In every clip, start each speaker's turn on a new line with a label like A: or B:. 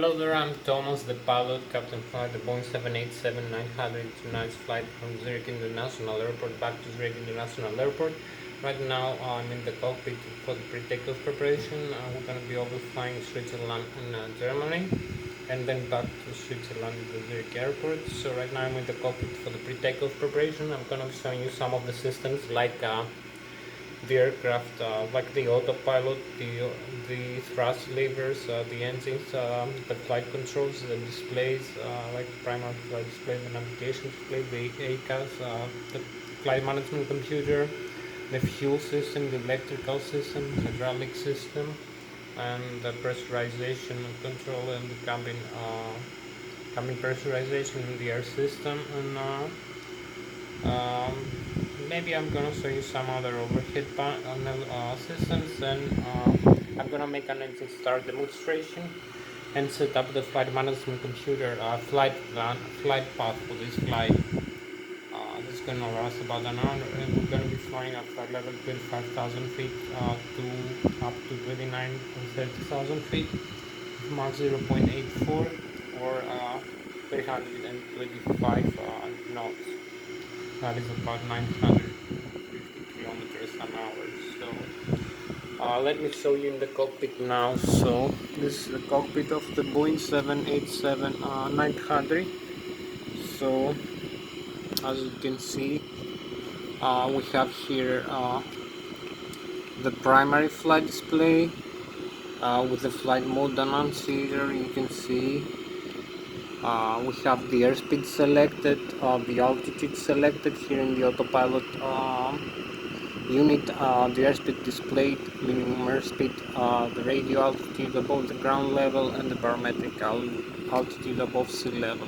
A: Hello there, I'm Thomas, the pilot, Captain Flight, the Boeing 787-900 tonight's flight from Zurich International Airport back to Zurich International Airport. Right now I'm in the cockpit for the pre-takeoff preparation. We're going to be overflying Switzerland and Germany, and then back to Switzerland at the Zurich Airport. So right now I'm in the cockpit for the pre-takeoff preparation. I'm going to be showing you some of the systems like the aircraft, like the autopilot, the thrust levers, the engines, the flight controls, the displays, like primary flight display, the navigation display, the ACAS, the flight management computer, the fuel system, the electrical system, hydraulic system, and the pressurization control and the cabin pressurization in the air system, and maybe I'm gonna show you some other overhead systems, and I'm gonna make an engine start demonstration and set up the flight management computer flight plan, flight path for this flight. This is gonna last about an hour, and we're gonna be flying at flight level 25,000 feet to up to 29 and 30,000 feet, Mach 0.84 or 325 knots. That is about 950 kilometers an hour. So let me show you in the cockpit now. So this is the cockpit of the Boeing 787-900. So as you can see, we have here the primary flight display with the flight mode annunciator. You can see we have the airspeed selected, the altitude selected here in the autopilot unit, the airspeed displayed, minimum airspeed, the radio altitude above the ground level, and the barometric altitude above sea level,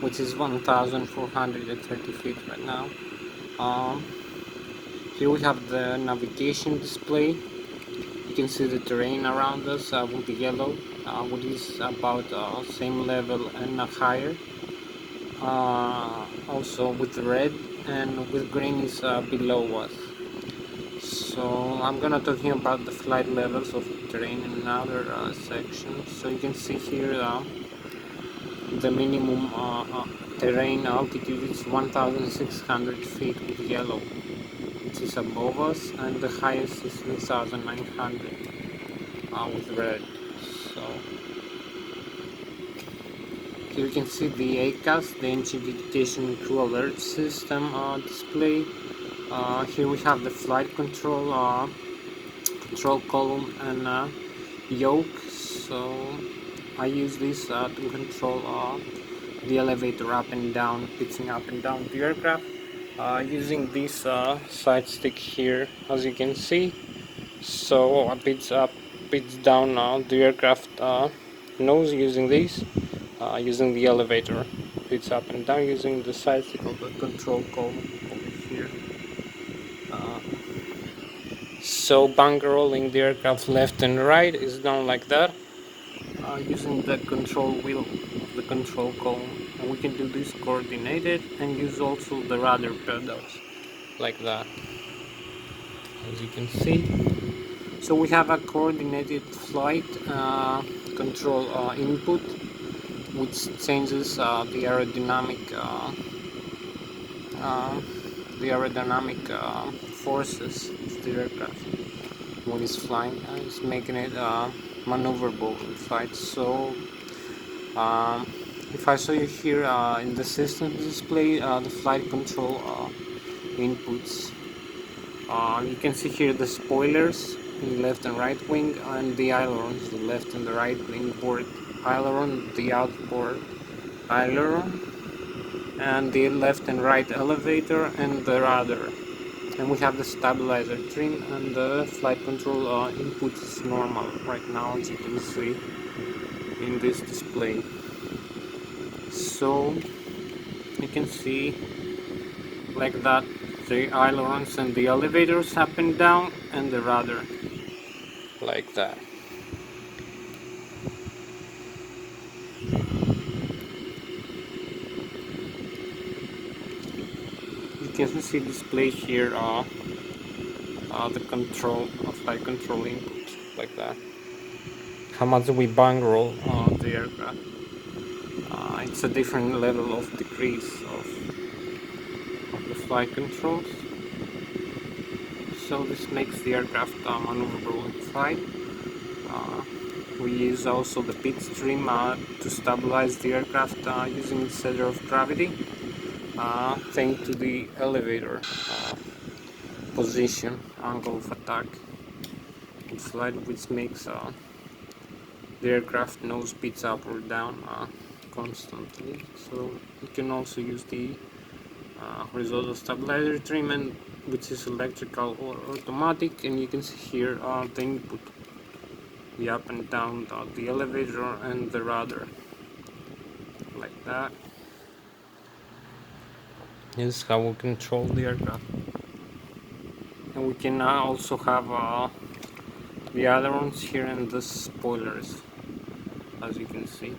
A: which is 1,430 feet right now. Here we have the navigation display. You can see the terrain around us with the yellow, which is about same level and higher. Also with the red, and with green is below us. So I'm gonna talk here about the flight levels of the terrain in another section. So you can see here the minimum terrain altitude is 1,600 feet with yellow, which is above us, and the highest is 3,900 with red. So here you can see the ACAS, the engine vegetation crew alert system display. Here we have the flight control column and yoke. So I use this to control the elevator up and down, pitching up and down the aircraft, using this side stick here, as you can see. So I pitch up, pitch down the aircraft nose using this, using the elevator, pitch up and down using the side stick of the control column over here. So bunker rolling the aircraft left and right is done like that, using the control wheel of the control column. And we can do this coordinated and use also the rudder pedals like that, as you can see. So we have a coordinated flight control input, which changes the aerodynamic forces of the aircraft when it's flying. It's making it maneuverable in flight. So if I show you here in the system display the flight control inputs, you can see here the spoilers in the left and right wing, and the ailerons, the left and the right inboard aileron, the outboard aileron, and the left and right elevator, and the rudder. And we have the stabilizer trim, and the flight control input is normal right now, as you can see in this display. So you can see like that the ailerons and the elevators up and down, and the rudder like that. You can see display here the control, flight control input like that. How much we bankroll the the aircraft. It's a different level of decrease of the flight controls, so this makes the aircraft maneuverable in flight. We use also the pitch stream to stabilize the aircraft using its center of gravity, thanks to the elevator position, angle of attack in flight, which makes the aircraft nose pitch up or down constantly. So you can also use the horizontal stabilizer trim, which is electrical or automatic, and you can see here the input, the up and down, the elevator and the rudder, like that. This is how we control the aircraft. And we can also have the ailerons here and the spoilers, as you can see.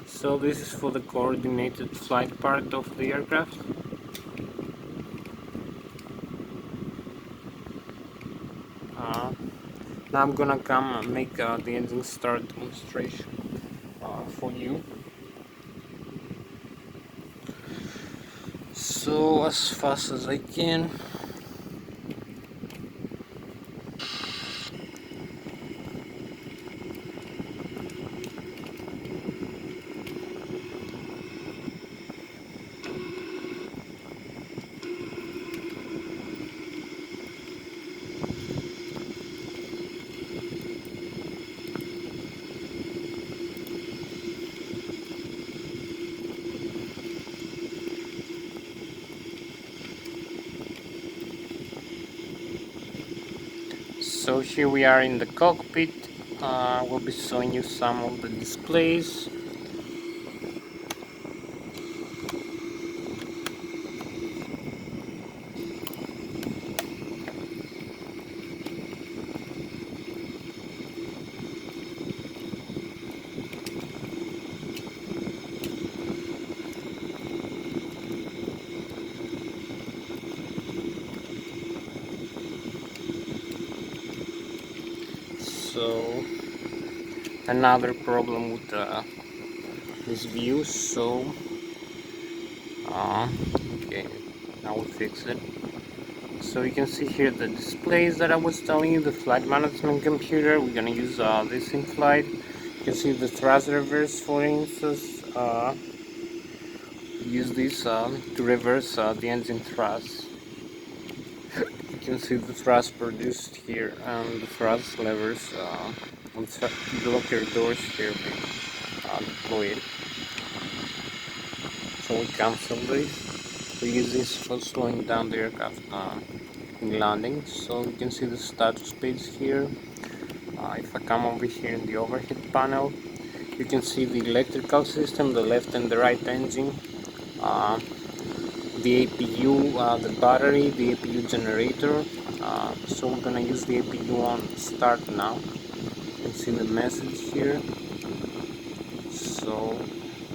A: So this is for the coordinated flight part of the aircraft. Now I'm gonna come and make the engine start demonstration for you. So as fast as I can. So here we are in the cockpit. We'll be showing you some of the displays. So another problem with this view. So okay, now we fix it. So you can see here the displays that I was telling you, the flight management computer. We're gonna use this in flight. You can see the thrust reverse, for instance. Use this to reverse the engine thrust. You can see the thrust produced here and the thrust levers on the locker doors here being deployed. So we cancel this. We use this for slowing down the aircraft in landing. So you can see the status page here. If I come over here in the overhead panel, you can see the electrical system, the left and the right engine, the APU, the battery, the APU generator. So we're gonna use the APU on start now. You can see the message here. So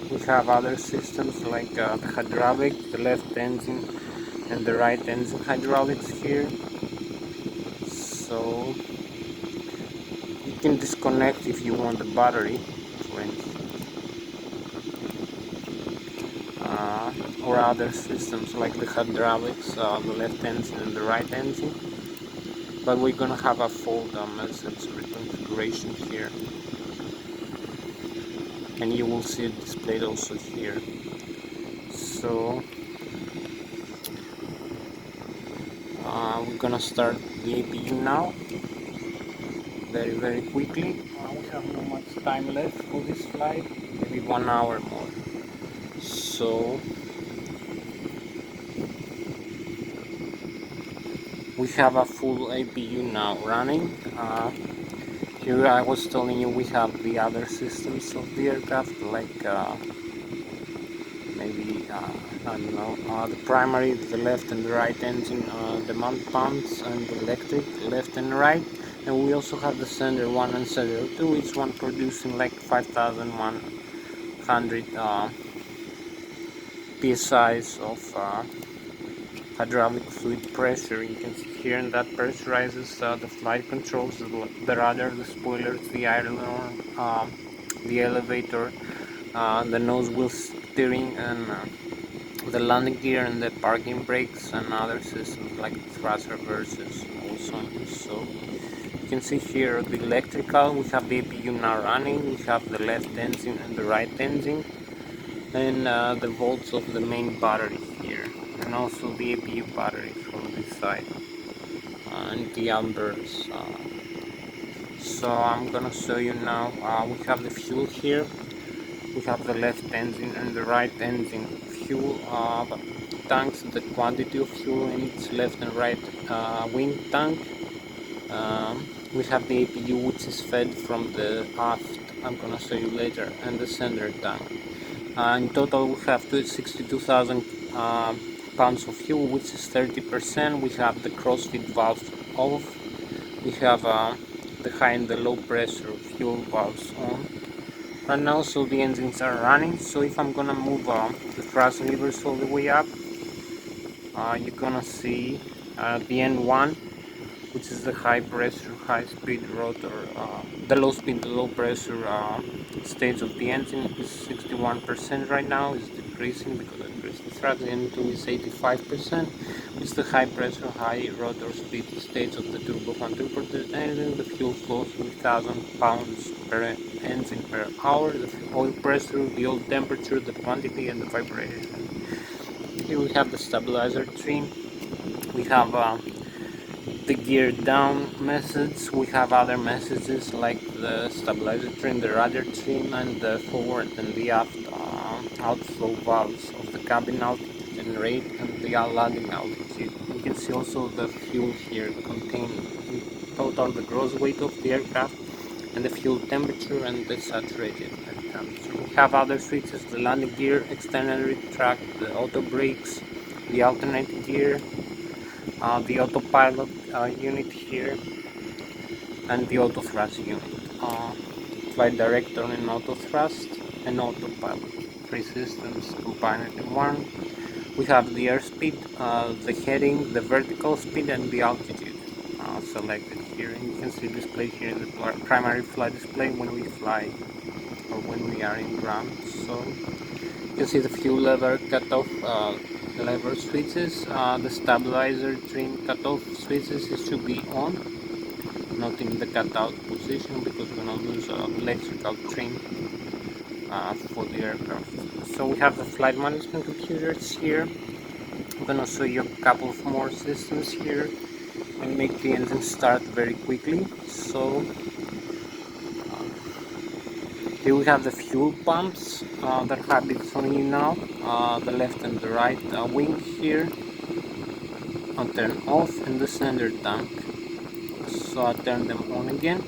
A: we have other systems like the hydraulic, the left engine and the right engine hydraulics here. So you can disconnect if you want the battery, for instance, or other systems like the hydraulics, the left engine and the right engine. But we're gonna have a full message reconfiguration here, and you will see it displayed also here. So we're gonna start the APU now, very quickly. We have not much time left for this flight, maybe 1 hour more. So we have a full APU now running. Here I was telling you we have the other systems of the aircraft, like maybe I don't know, the primary, the left and the right engine, the mount pumps and the electric, left and right. And we also have the sender 1 and sender 2, each one producing like 5,100 psi's of hydraulic fluid pressure. You can see here, and that pressurizes the flight controls, the rudder, the spoilers, the aileron, the elevator, the nose wheel steering, and the landing gear, and the parking brakes, and other systems like thrust reversers also. So you can see here the electrical. We have the APU now running. We have the left engine and the right engine, and the volts of the main battery here, and also the APU battery from this side, and the amperes. So I'm gonna show you now. We have the fuel here. We have the left engine and the right engine. Fuel tanks, the quantity of fuel in its left and right wing tank. We have the APU, which is fed from the aft, I'm gonna show you later, and the center tank. In total we have 62,000 pounds of fuel, which is 30%. We have the crossfeed valve off. We have the high and the low pressure fuel valves on. And also the engines are running. So if I'm gonna move the thrust levers all the way up, you're gonna see the N1, which is the high pressure, high speed rotor. The low speed, low pressure stage of the engine is 61% right now. It's decreasing because of increased thrust. The N2 is 85%. It's the high pressure, high rotor speed stage of the turbofan turbocharged engine. The fuel flows 3,000 pounds per engine per hour. The oil pressure, the oil temperature, the quantity, and the vibration. Here we have the stabilizer trim. We have the gear down message. We have other messages like the stabilizer trim, the rudder trim, and the forward and the aft outflow valves of the cabin altitude and rate, and the landing altitude. You can see also the fuel here contained in total, the gross weight of the aircraft, and the fuel temperature, and the saturated temperature. We have other switches: the landing gear, external retract, the auto brakes, the alternate gear, the autopilot unit here, and the auto thrust unit, flight director and auto thrust, and autopilot. 3 systems combined in one. We have the airspeed, the heading, the vertical speed, and the altitude selected here. And you can see displayed here in the primary flight display when we fly or when we are in ground. So you can see the fuel lever cutoff lever switches, the stabilizer trim cutoff switches. It should be on, not in the cutout position, because we're gonna lose electrical trim for the aircraft. So we have the flight management computers here. I'm gonna show you a couple of more systems here and make the engine start very quickly. So here we have the fuel pumps that have been showing you now, the left and the right wing here. I'll turn off, and the center tank. So I turn them on again.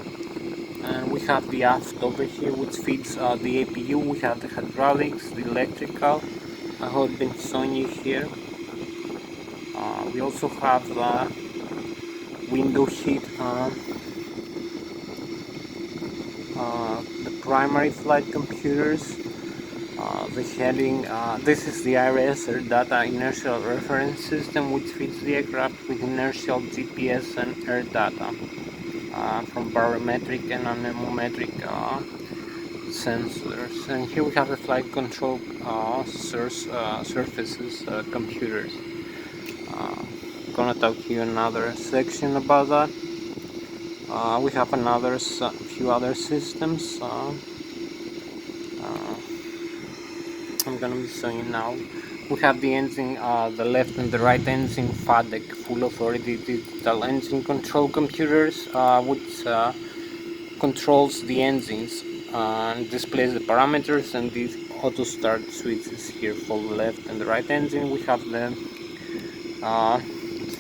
A: And we have the aft over here, which feeds the APU. We have the hydraulics, the electrical. I have been showing you here. We also have the window sheet, the primary flight computers, the heading. This is the IRS, or Data Inertial Reference System, which feeds the aircraft with inertial GPS and air data from barometric and anemometric sensors. And here we have the flight control surfaces computers. Gonna talk to you another section about that. We have another few other systems. I'm gonna be showing you now. We have the engine, the left and the right engine FADEC, full authority digital engine control computers, which controls the engines and displays the parameters, and these auto start switches here for the left and the right engine. We have the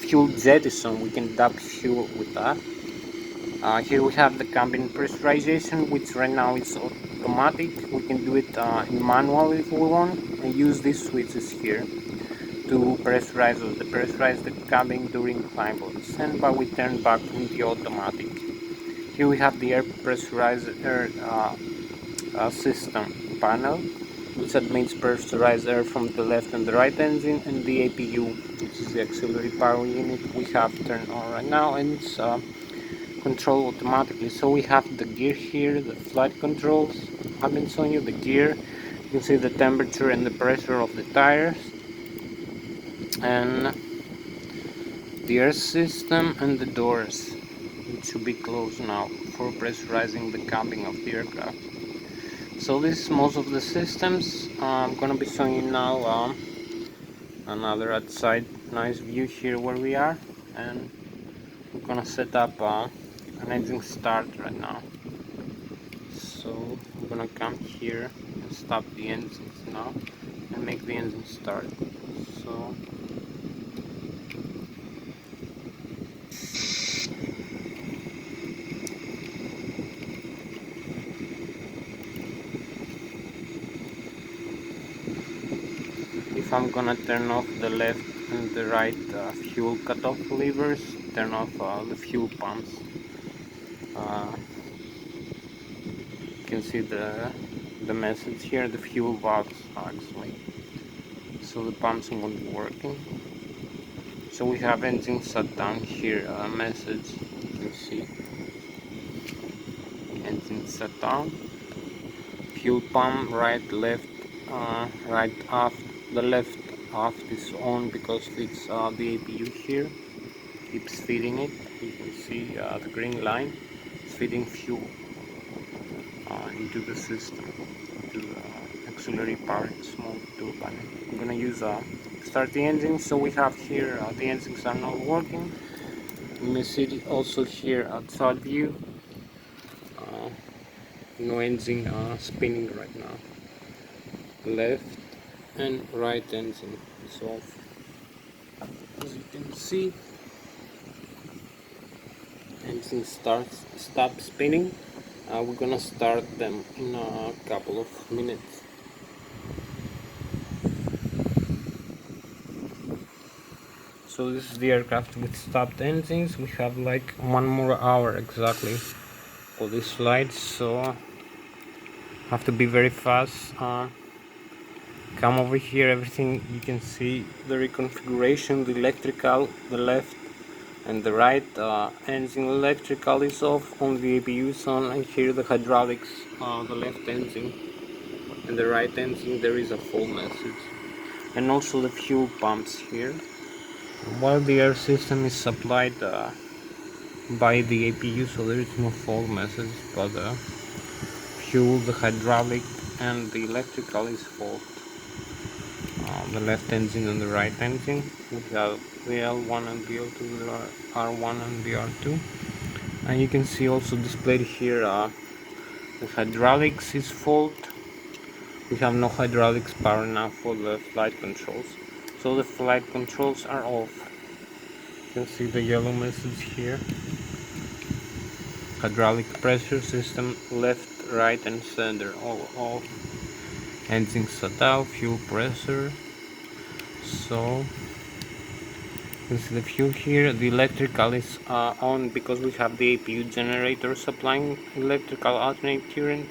A: fuel jettison. We can dump fuel with that. Here we have the cabin pressurization, which right now is automatic. We can do it in manual if we want, and use these switches here to pressurize or depressurize the cabin during climb or descent, but we turn back in the automatic. Here we have the air pressurizer system panel. which means pressurize air from the left and the right engine, and the APU, which is the auxiliary power unit, we have turned on right now, and it's controlled automatically. So we have the gear here, the flight controls. I've been showing you the gear. You can see the temperature and the pressure of the tires, and the air system and the doors. It should be closed now for pressurizing the cabin of the aircraft. So this is most of the systems. I'm gonna be showing you now another outside nice view here where we are, and we're gonna set up an engine start right now. So I'm gonna come here and stop the engines now and make the engine start. So if I'm gonna turn off the left and the right fuel cutoff levers, turn off the fuel pumps. You can see the message here, the fuel valves actually. So the pumps won't be working. So we have engine shut down here, message. You can see engine shut down. Fuel pump right, left, right off. The left off is on because it's the APU here. Keeps feeding it. You can see the green line is feeding fuel into the system, to the auxiliary power small turbine. I'm gonna use start the engine. So we have here the engines are not working. You may see also here outside view, no engine spinning right now. Left and right engine is off. As you can see, engine stop spinning. We're gonna start them in a couple of minutes. So this is the aircraft with stopped engines. We have like 1 more hour exactly for this flight, so have to be very fast. Come over here, everything you can see, the reconfiguration, the electrical, the left and the right engine electrical is off, on the APU is on, and here the hydraulics, the left engine and the right engine there is a full message, and also the fuel pumps here. While the air system is supplied by the APU, so there is no fault message, but the fuel, the hydraulic and the electrical is fault. The left engine and the right engine, we have the L1 and the L2, the R1 and the R2, and you can see also displayed here the hydraulics is fault. We have no hydraulics power now for the flight controls, so the flight controls are off. You can see the yellow message here. Hydraulic pressure system left, right and center all off. Engine shut off, fuel pressure. So you can see the fuel here. The electrical is on because we have the APU generator supplying electrical alternate current.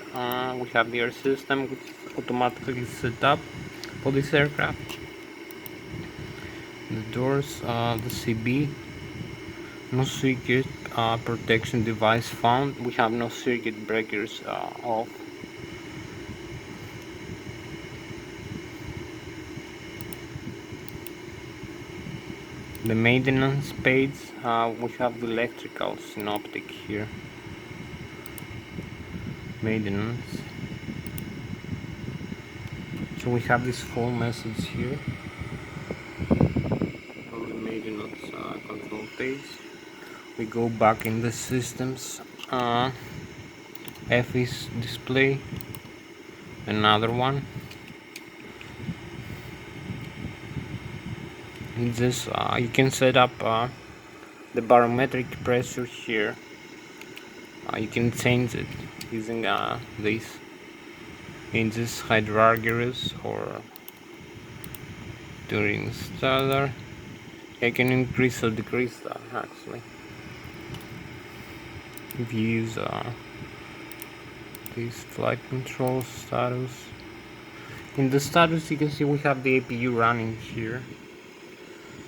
A: We have the air system which is automatically set up for this aircraft. The doors, the CB, no circuit protection device found. We have no circuit breakers off. The maintenance page, we have the electrical synoptic here. Maintenance. So we have this full message here on the maintenance control page. We go back in the systems. F is display. Another one. In this, you can set up the barometric pressure here. You can change it using this in this hydrargyros or during starter. I can increase or decrease that actually if you use this flight control status. In the status you can see we have the APU running here.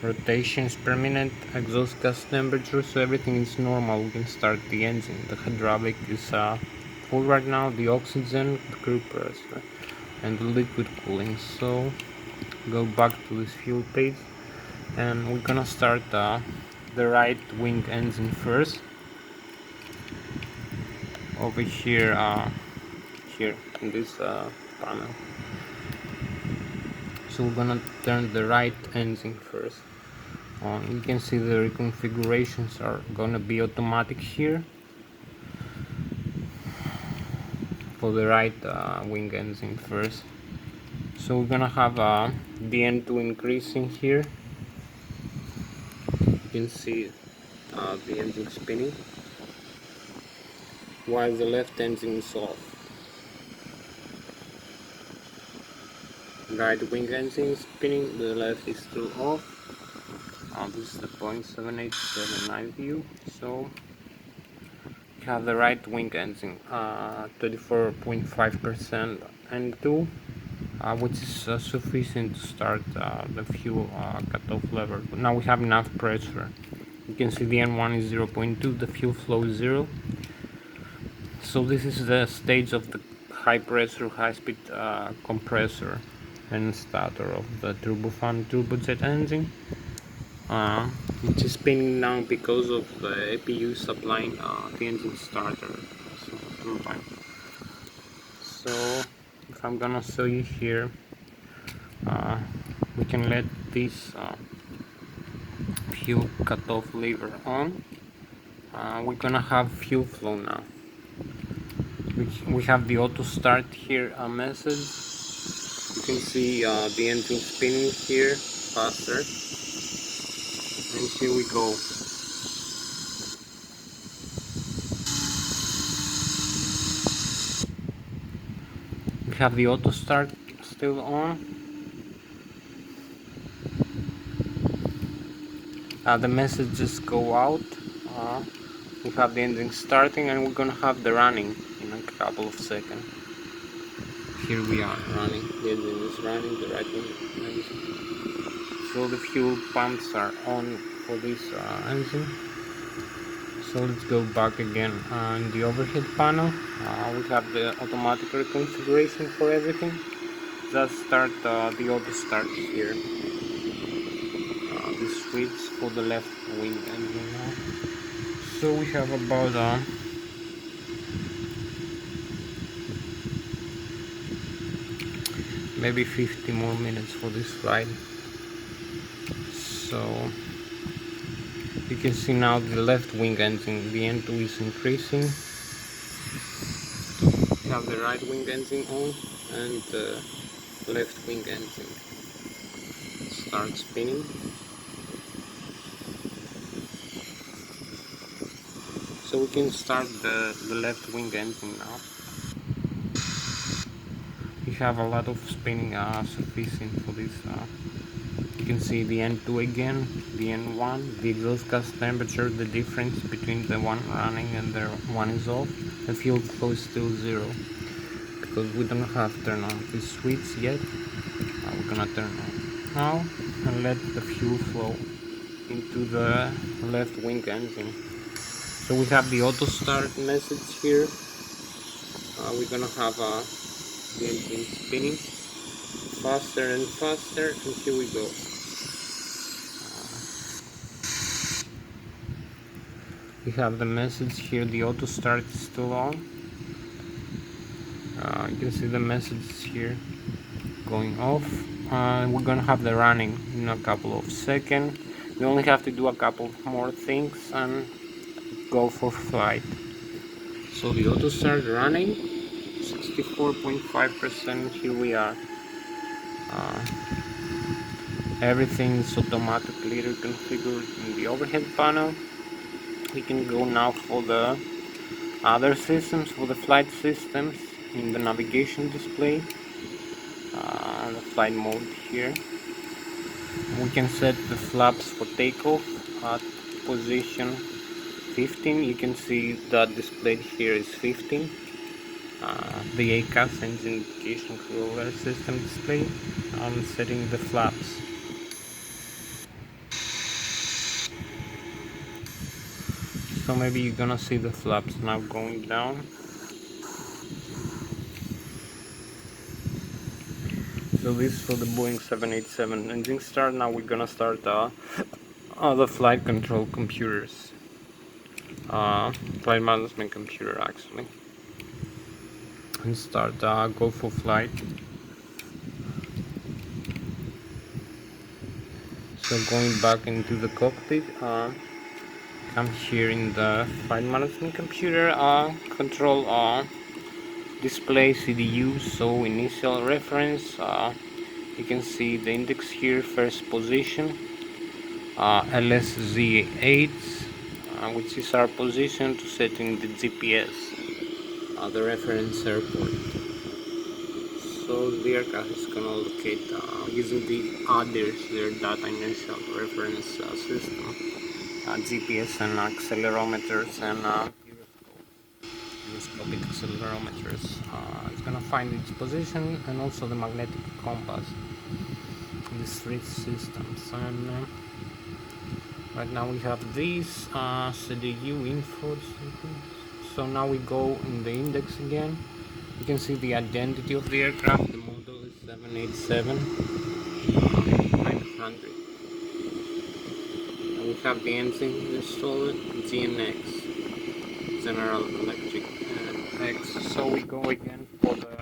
A: Rotations per minute, exhaust gas temperature, so everything is normal. We can start the engine. The hydraulic is full right now, the oxygen, the crew pressure, and the liquid cooling. So go back to this fuel page, and we're gonna start the right wing engine first. Over here, here in this panel. So we're gonna turn the right engine first. You can see the reconfigurations are gonna be automatic here for the right wing engine first. So we're gonna have the N2 increasing here. You can see the engine spinning while the left engine is off. Right wing engine is spinning, the left is still off. This is the Boeing 7879 view. So we have the right wing engine 34.5% N2, which is sufficient to start the fuel cutoff level. But now we have enough pressure. You can see the N1 is 0.2, the fuel flow is 0. So this is the stage of the high pressure, high speed compressor and starter of the turbofan turbojet engine, which is spinning now because of the APU supplying the engine starter turbine. So if I'm gonna show you here, we can let this fuel cutoff lever on. We're gonna have fuel flow now. We have the auto start here message. You can see the engine spinning here faster, and here we go. We have the auto start still on. The messages go out. We have the engine starting, and we're gonna have the running in a couple of seconds. Here we are running. The engine is running, the right engine. So the fuel pumps are on for this engine. So let's go back again on the overhead panel. We have the automatic reconfiguration for everything. Just start the auto start here. The switch for the left wing engine now. So we have about maybe 50 more minutes for this ride. So you can see now the left wing engine, the N2 is increasing. We have the right wing engine on, and the left wing engine starts spinning. So we can start the left wing engine now. We have a lot of spinning sufficient for this. You can see the N2 again, the N1, the exhaust gas temperature, the difference between the one running and the one is off. The fuel flow is still 0 because we don't have turned on this switch yet. We're gonna turn on now and let the fuel flow into the left wing engine. So we have the auto start message here. We're gonna have the engine spinning faster and faster, and here we go. We have the message here, the auto start is still on. You can see the message here going off. We're gonna have the running in a couple of seconds. We only have to do a couple more things and go for flight. So the auto start running, 64.5%. Here we are. Everything is automatically reconfigured in the overhead panel. We can go now for the other systems, for the flight systems in the navigation display, the flight mode here. We can set the flaps for takeoff at position 15. You can see that displayed here is 15. the ACAS engine indication controller system display. I'm setting the flaps. So maybe you're gonna see the flaps now going down. So this is for the Boeing 787 engine start. Now we're gonna start the flight control computers. Flight management computer actually. And start go for flight. So going back into the cockpit, come here in the flight management computer, control display CDU, so initial reference, you can see the index here, first position, Lszh, which is our position to setting the GPS, the reference airport. So the aircraft is going to locate using the ADIRS, their data inertial reference system, GPS and accelerometers and gyroscopic accelerometers. It's going to find its position and also the magnetic compass in these three systems. And right now we have these CDU info. So now we go in the index again. You can see the identity of the aircraft. The model is 787-900. And we have the engine installed, GNX, General Electric X. So we go again for the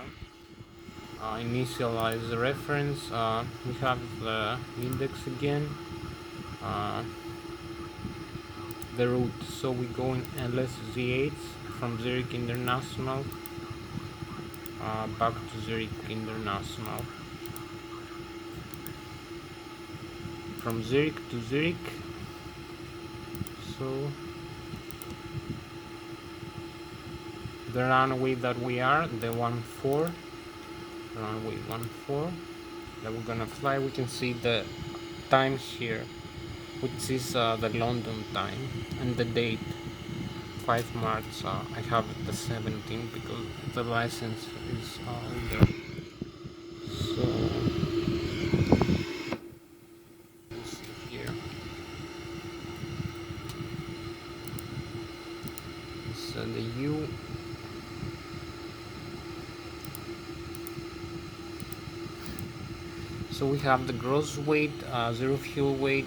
A: initialize the reference. We have the index again. The route. So we go in Lszh from Zurich International. Back to Zurich International. From Zurich to Zurich. So the runway that we are, the 14, runway 14 that we're gonna fly. We can see the time here, which is the London time, and the date 5 March. I have the 17th because the license is older. So let's see here. So the U. So we have the gross weight, zero fuel weight,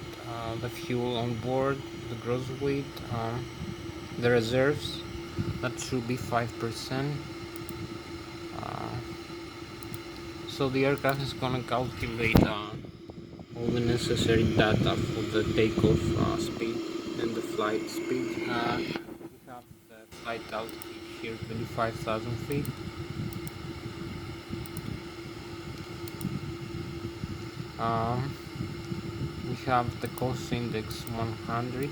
A: the fuel on board, the gross weight, the reserves, that should be 5%. So the aircraft is gonna calculate all the necessary data for the takeoff speed and the flight speed. We have the flight altitude here, 25,000 feet. We have the cost index 100.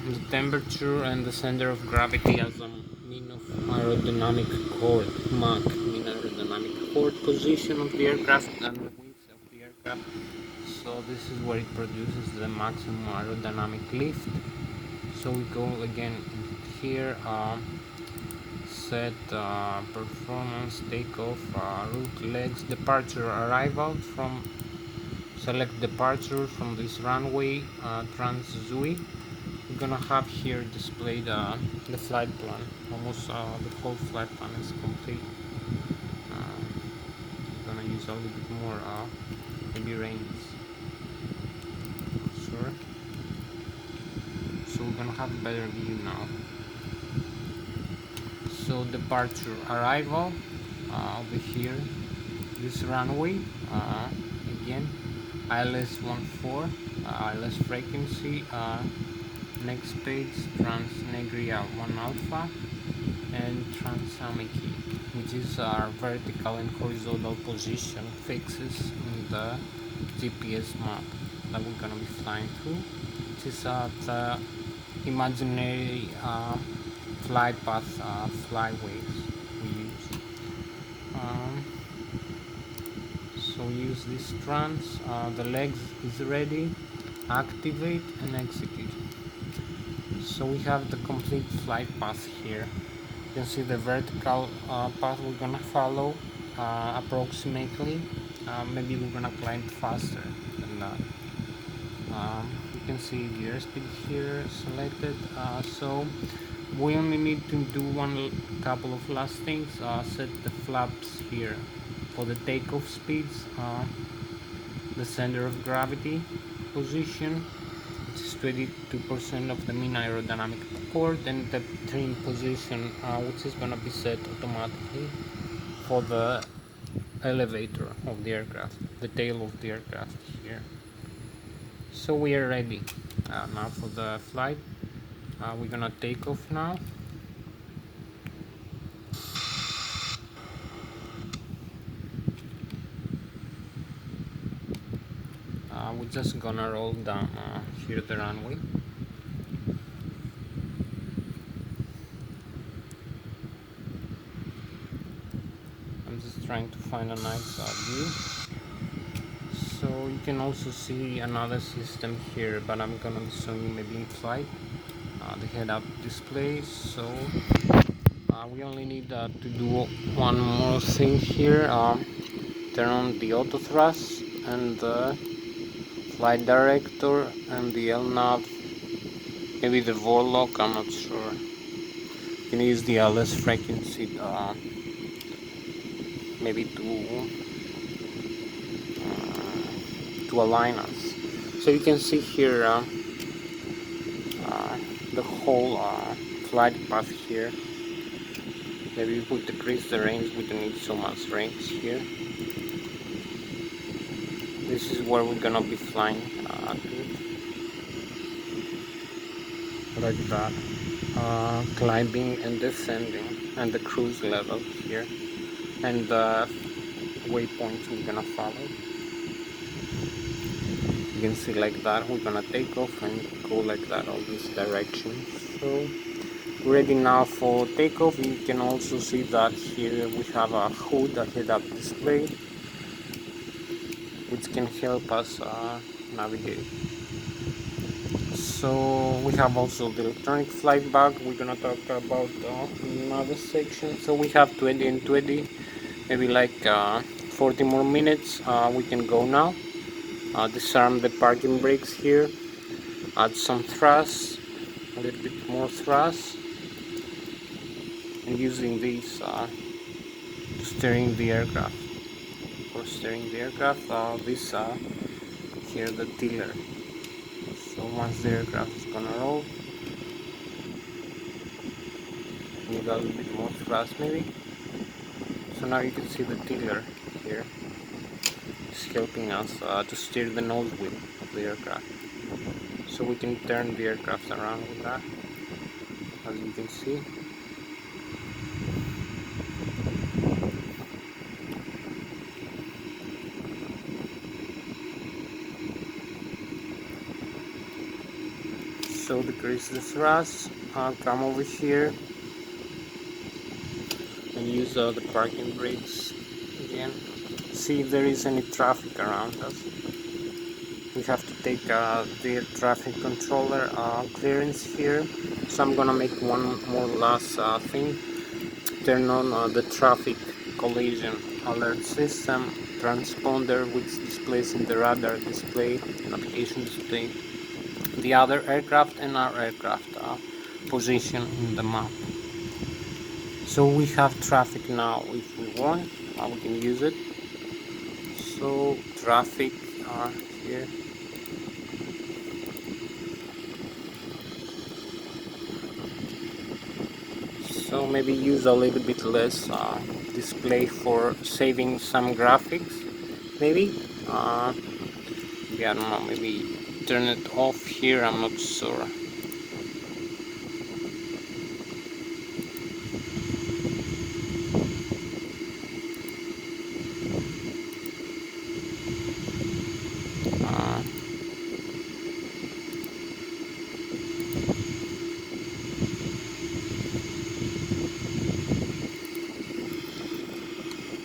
A: The temperature and the center of gravity as a mean of aerodynamic chord, Mach, mean aerodynamic chord, position of the aircraft and the width of the aircraft. So this is where it produces the maximum aerodynamic lift. So we go again here, set performance, takeoff, route, legs, departure, arrival from, select departure from this runway, Trans-Zui. We're gonna have here displayed the flight plan. Almost the whole flight plan is complete. We're gonna use a little bit more heavy rains. Sure. So we're gonna have a better view now. So departure, arrival over here. This runway again. ILS 14, ILS frequency. Next page, Trans-Negria 1 Alpha and Trans-Amiki, which is our vertical and horizontal position fixes in the GPS map that we're gonna be flying through, which is the imaginary flight path flyways we use. So we use this trans, the legs is ready, activate and execute. So we have the complete flight path here. You can see the vertical path we're gonna follow approximately. Maybe we're gonna climb faster than that. You can see the airspeed here selected. So we only need to do couple of last things. Set the flaps here for the takeoff speeds, the center of gravity position, which is 22% of the mean aerodynamic accord, and the trim position, which is going to be set automatically for the elevator of the aircraft, the tail of the aircraft here. So we are ready now for the flight. We're gonna take off now. We're just gonna roll down here the runway. I'm just trying to find a nice view. So you can also see another system here, but I'm gonna be showing you maybe in flight. The head-up display. So we only need to do one more thing here. Turn on the auto thrust and the flight director and the LNAV, maybe the Vorlock, I'm not sure. You can use the Lszh frequency maybe to align us. So you can see here the whole flight path here. Maybe if we decrease the range, we don't need so much range here. This is where we're gonna be flying like that, climbing and descending, and the cruise level here, and the waypoints we're gonna follow. You can see like that. We're gonna take off and go like that all these directions. So ready now for takeoff. You can also see that here we have a hood, a head-up display, which can help us navigate. So we have also the electronic flight bag. We're gonna talk about another section. So we have 20 and 20, maybe like 40 more minutes. We can go now. Disarm the parking brakes here. Add some thrust, a little bit more thrust, and using these to steering the aircraft. For steering the aircraft, this here the tiller. So once the aircraft is gonna roll, you got a little bit more thrust maybe. So now you can see the tiller here. It's helping us to steer the nose wheel of the aircraft. So we can turn the aircraft around with that, as you can see. So decrease the thrust, come over here and use the parking brakes again. See if there is any traffic around us. We have to take the air traffic controller clearance here. So I'm gonna make one more last thing. Turn on the traffic collision alert system transponder, which displays in the radar display, navigation display, the other aircraft and our aircraft position in the map. So we have traffic now. If we want, we can use it. So traffic here. So maybe use a little bit less display for saving some graphics. Maybe yeah, I don't know. Maybe turn it off here. I'm not sure.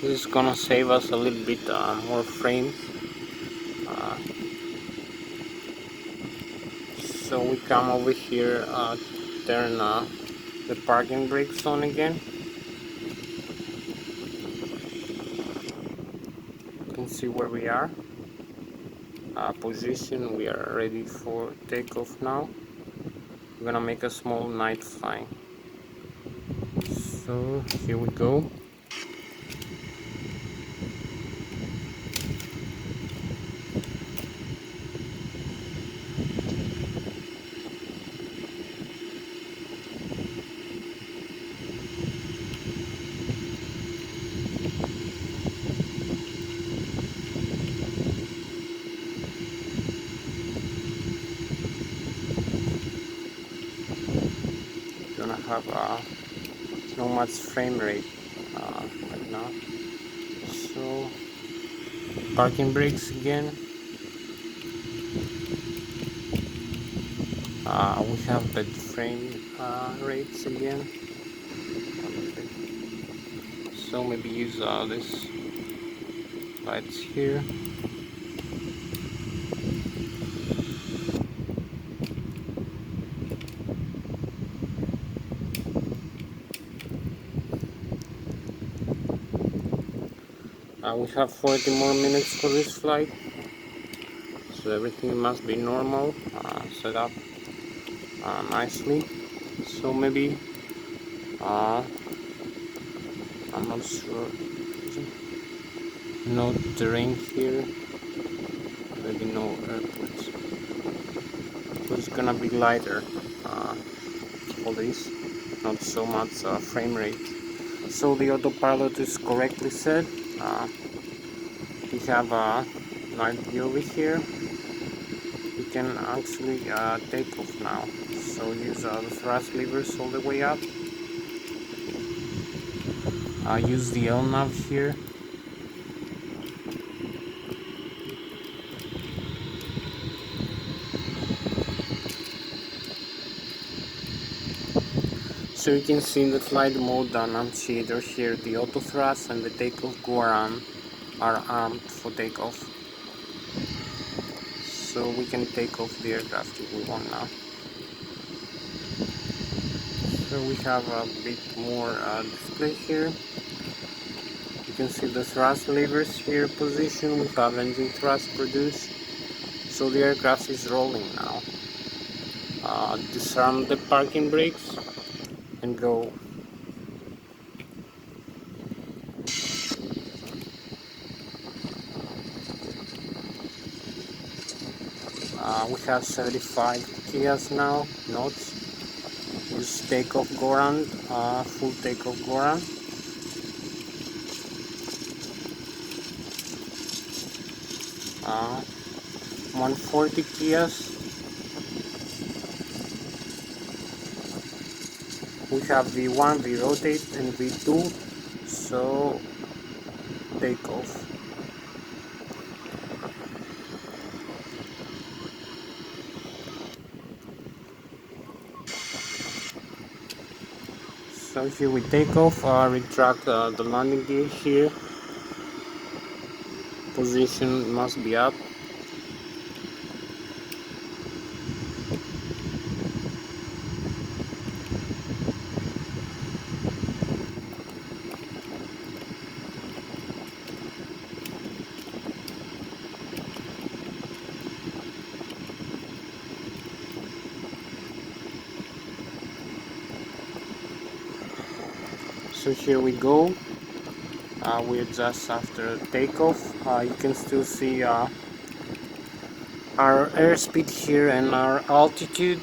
A: This is gonna save us a little bit more frames. So So we come over here, turn the parking brakes on again. You can see where we are. Position, we are ready for takeoff now. We're gonna make a small night flying. So here we go. Gonna have not much frame rate right now. So parking brakes again. We have bed frame rates again. So maybe use this lights here. We have 40 more minutes for this flight, so everything must be normal, set up nicely. So maybe I'm not sure, no terrain here, maybe no airports, so it's gonna be lighter all this, not so much frame rate. So the autopilot is correctly set. We have a night view over here. We can actually take off now. So use the thrust levers all the way up. Use the L nav here. So you can see in the flight mode annunciator here, the auto thrust and the takeoff Goran are armed for takeoff. So we can take off the aircraft if we want now. So we have a bit more display here. You can see the thrust levers here position. We have engine thrust produced. So the aircraft is rolling now. Disarm the parking brakes and go. We have 75 kias now, knots. Use takeoff Goran, full takeoff Goran. Uh, 140 kias. We have V1, V rotate and V2, so take off. So here we take off, retract the landing gear here. Position must be up. So here we go. We adjust after takeoff. You can still see our airspeed here and our altitude.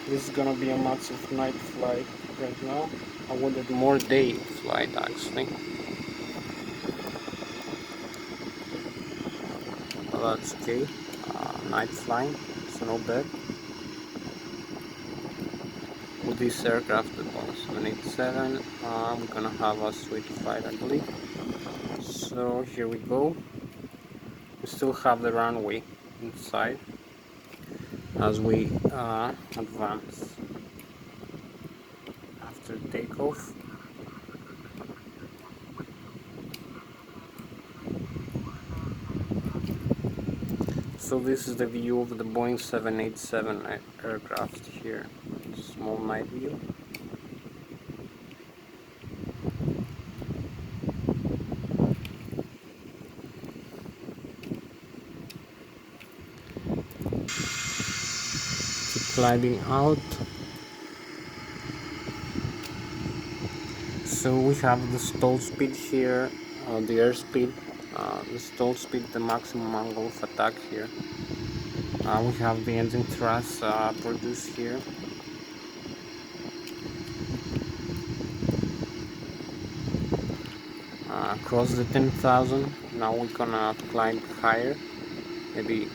A: This is gonna be a massive night flight right now. I wanted more day flight actually. Well, that's okay. Night flying, so no bad. With this aircraft, the Boeing 787, we're gonna have a sweet flight, I believe. So here we go. We still have the runway inside as we advance after takeoff. So this is the view of the Boeing 787 aircraft here. Small night view. Keep gliding out. So we have the stall speed here, the airspeed, the stall speed, the maximum angle of attack here. We have the engine thrust produced here. Across the 10,000. Now we're gonna climb higher, maybe.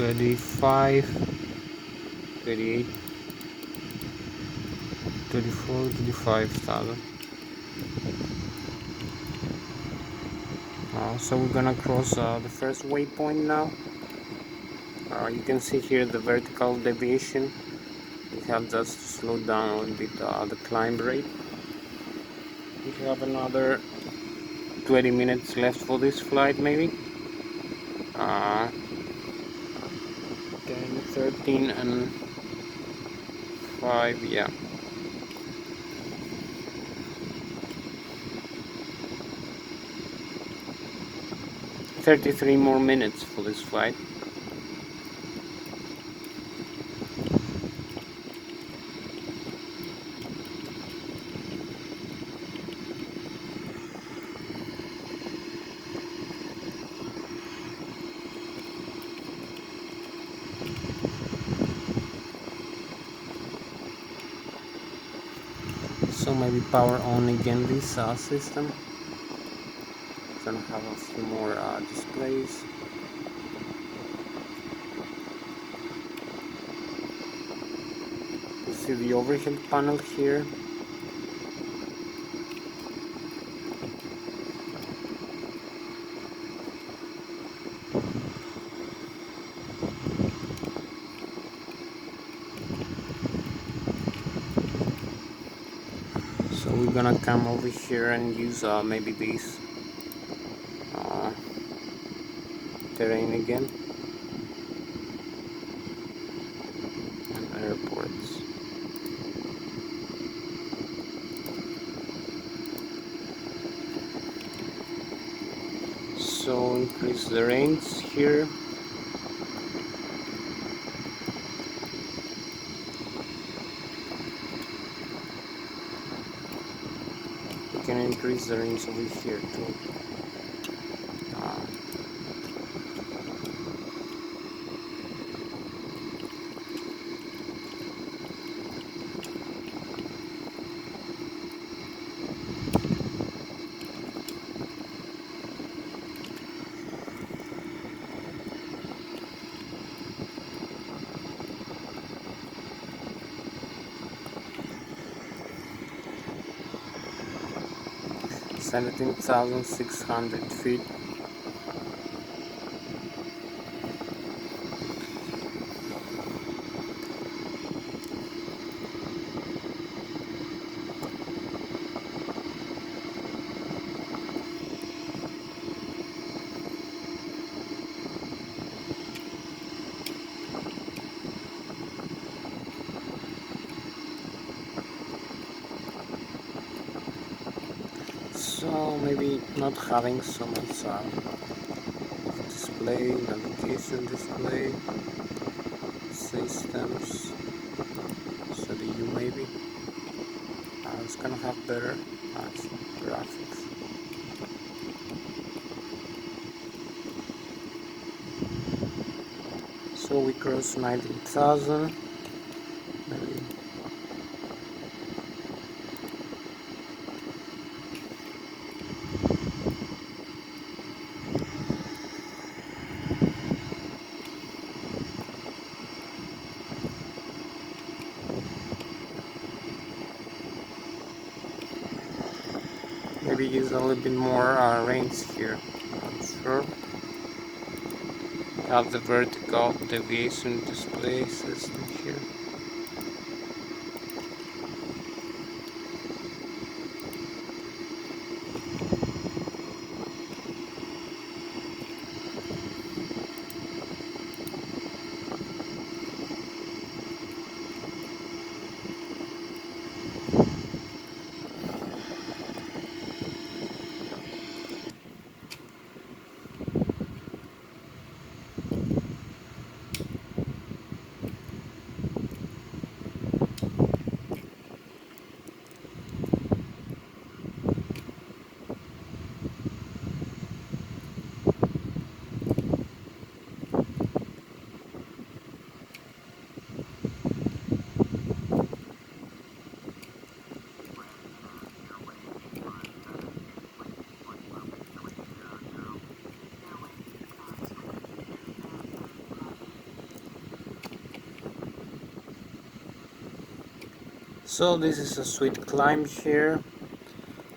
A: $35, $38, $34, $35,000. So we're gonna cross the first waypoint now. You can see here the vertical deviation. We have just slowed down a little bit the climb rate. We have another 20 minutes left for this flight, maybe. 10, 13, and 5, yeah. $33 more minutes for this flight. So maybe power on again this system. Gonna have a few more displays. You see the overhead panel here. So we're gonna come over here and use maybe this terrain again, and airports. So increase the range here. We can increase the range over here too. $17,600 feet. So maybe not having so much display, navigation display, systems, so the U maybe. It's gonna have better graphics. So we cross 19,000. Maybe. Maybe use a little bit more range here. Not sure. Have the vertical deviation display system here. So this is a sweet climb here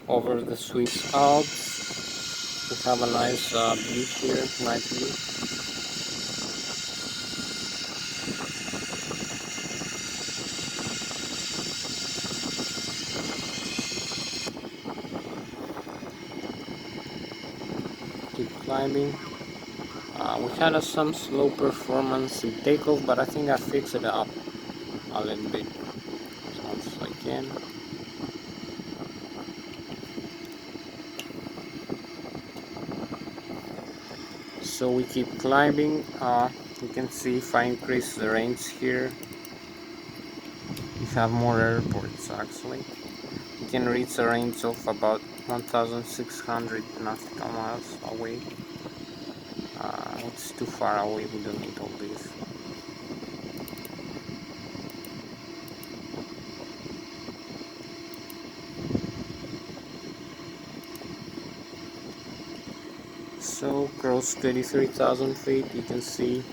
A: over the Swiss Alps. We have a nice view here, night view. Keep climbing. We had some slow performance in takeoff, but I think I fixed it up a little bit. Once again. So we keep climbing. You can see if I increase the range here, we have more airports actually. You can reach a range of about 1,600 nautical miles away. It's too far away, we don't need all this. So cross 23,000 feet, you can see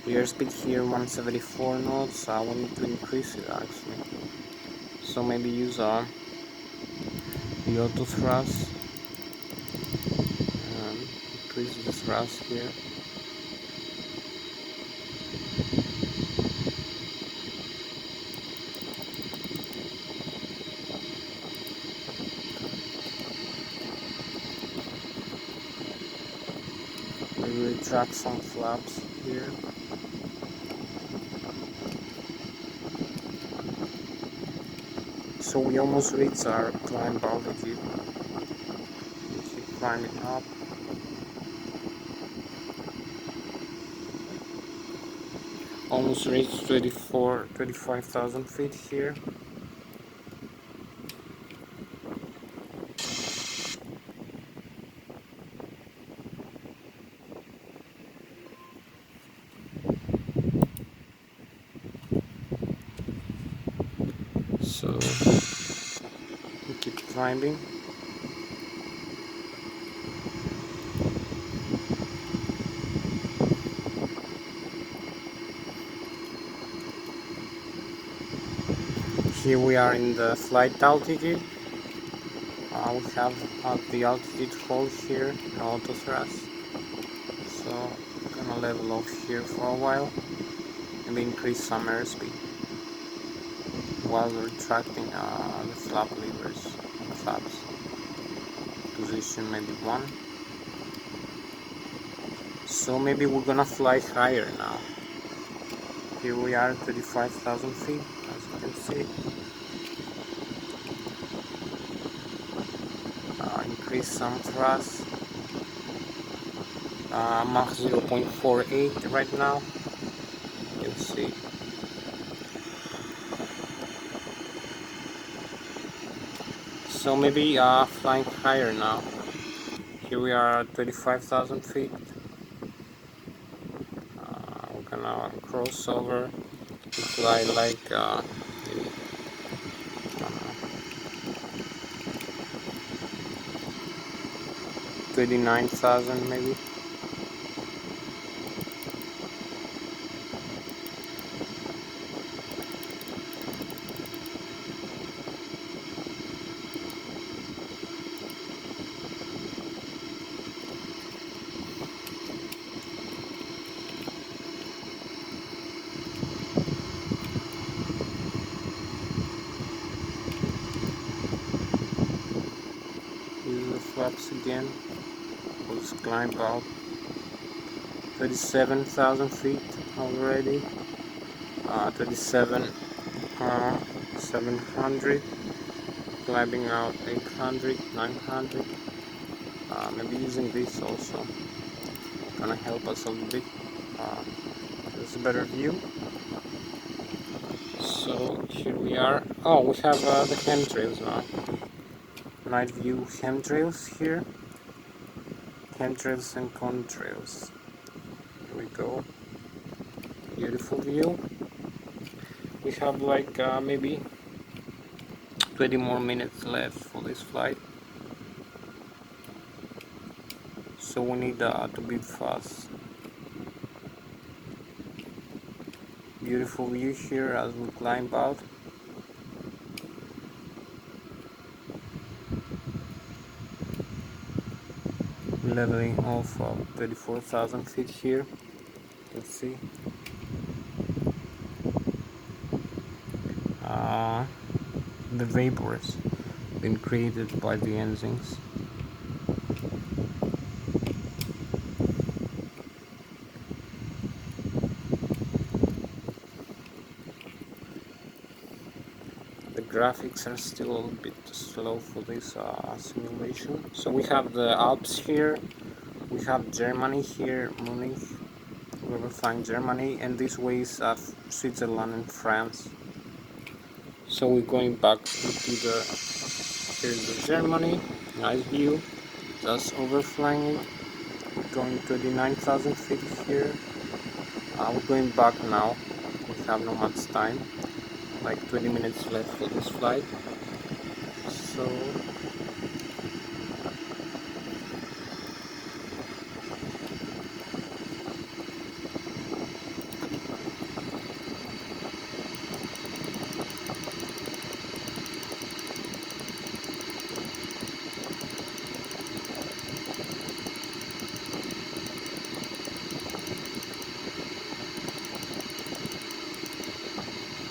A: the airspeed here 174 knots. I will need to increase it actually. So maybe use the auto thrust and increase the thrust here. Maybe retract some flaps here. So we almost reached our climb altitude. We keep climbing up. Almost reached 25,000 feet here. So we keep climbing. Here we are in the flight altitude. We have the altitude hold here, no auto thrust. So I'm gonna level off here for a while and increase some airspeed while retracting the flap levers and flaps. Position maybe 1. So maybe we're gonna fly higher now. Here we are at 35,000 feet, as you can see. Increase some thrust. Mach 0.48 right now. You can see. So maybe flying higher now. Here we are at 35,000 feet. We're gonna cross over to fly like maybe, 39,000 maybe. flaps again. Let's climb out 37,000 feet already. 700, climbing out 800, 900. Maybe using this also gonna help us a little bit. There's a better view. So here we are. Oh, we have the chemtrails now. Night view chemtrails here. Chemtrails and contrails. Here we go. Beautiful view. We have like maybe 20 more minutes left for this flight. So we need to be fast. Beautiful view here as we climb out. Leveling off 34,000 feet here. Let's see. The vapors been created by the engines. The graphics are still a little bit slow for this simulation. So we have the Alps here, we have Germany here, Munich, we will find Germany, and this way is Switzerland and France. So we're going back into the, here's the Germany, nice view, just overflying it, we're going 29,000 feet here. We're going back now, we have not much time, like 20 minutes left for this flight. So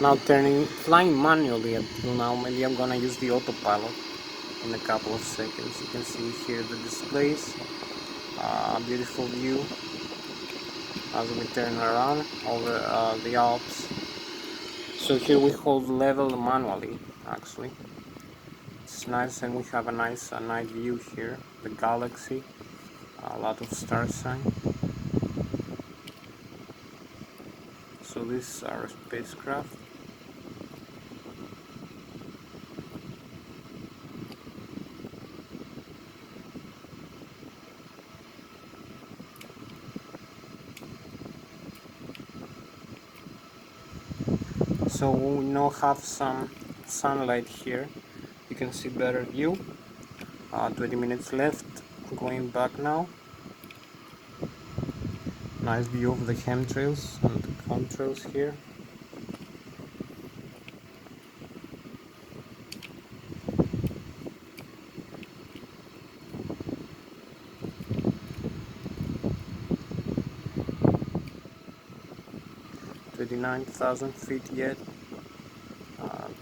A: now flying manually until now. Maybe I'm gonna use the autopilot in a couple of seconds. You can see here the displays, beautiful view as we turn around over the Alps. So here we hold level manually, actually. It's nice, and we have a nice night view here, the galaxy, a lot of star sign. So this is our spacecraft. So we now have some sunlight here. You can see better view. 20 minutes left. Going back now. Nice view of the chemtrails and the contrails here. $39,000 feet yet.